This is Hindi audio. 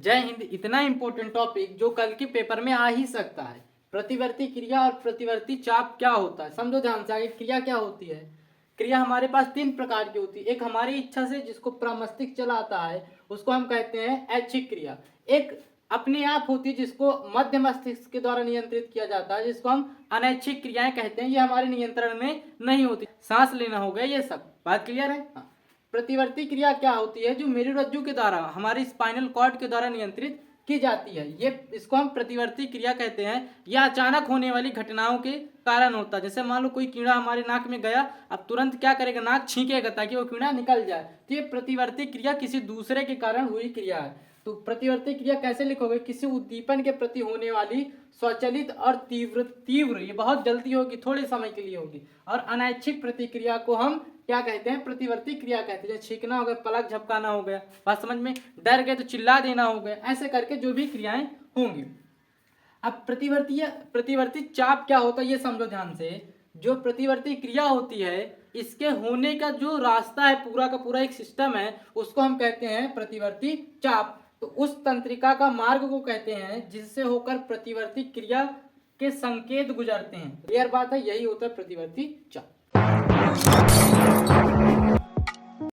जय हिंद। इतना इंपॉर्टेंट टॉपिक जो कल के पेपर में आ ही सकता है। प्रतिवर्ती क्रिया और प्रतिवर्ती चाप क्या होता है, समझो ध्यान से। आगे क्रिया क्या होती है? क्रिया हमारे पास तीन प्रकार की होती है। एक हमारी इच्छा से जिसको प्रमस्तिष्क चलाता है उसको हम कहते हैं ऐच्छिक क्रिया। एक अपने आप होती है जिसको मध्य मस्तिष्क के द्वारा नियंत्रित किया जाता है, जिसको हम अनैच्छिक क्रियाएं कहते हैं। ये हमारे नियंत्रण में नहीं होती। सांस लेना हो गया, ये सब बात क्लियर है। हाँ। प्रतिवर्ती क्रिया क्या होती है? जो मेरुरज्जु के द्वारा, हमारी स्पाइनल कॉर्ड के द्वारा नियंत्रित की जाती है। ये इसको हम प्रतिवर्ती क्रिया कहते हैं। यह अचानक होने वाली घटनाओं के कारण होता है। जैसे मान लो कोई कीड़ा हमारे नाक में गया, अब तुरंत क्या करेगा? नाक छींकेगा ताकि वो कीड़ा निकल जाए। तो ये प्रतिवर्ती क्रिया किसी दूसरे के कारण हुई क्रिया है। तो प्रतिवर्ती क्रिया कैसे लिखोगे? किसी उद्दीपन के प्रति होने वाली स्वचालित और तीव्र तीव्र, ये बहुत जल्दी होगी, थोड़े समय के लिए होगी। और अनैच्छिक प्रतिक्रिया को हम क्या कहते हैं? प्रतिवर्ती क्रिया कहते हैं। जैसे छींकना हो गया, पलक झपकाना हो गया, बात समझ में? डर गए तो चिल्ला देना हो गया, ऐसे करके जो भी क्रियाएं होंगी। अब प्रतिवर्ती चाप क्या होता है ये समझो ध्यान से। जो प्रतिवर्ती क्रिया होती है इसके होने का जो रास्ता है, पूरा का पूरा एक सिस्टम है, उसको हम कहते हैं प्रतिवर्ती चाप। तो उस तंत्रिका का मार्ग को कहते हैं जिससे होकर प्रतिवर्ती क्रिया के संकेत गुजरते हैं। क्लियर बात है, यही होता है प्रतिवर्ती चाप।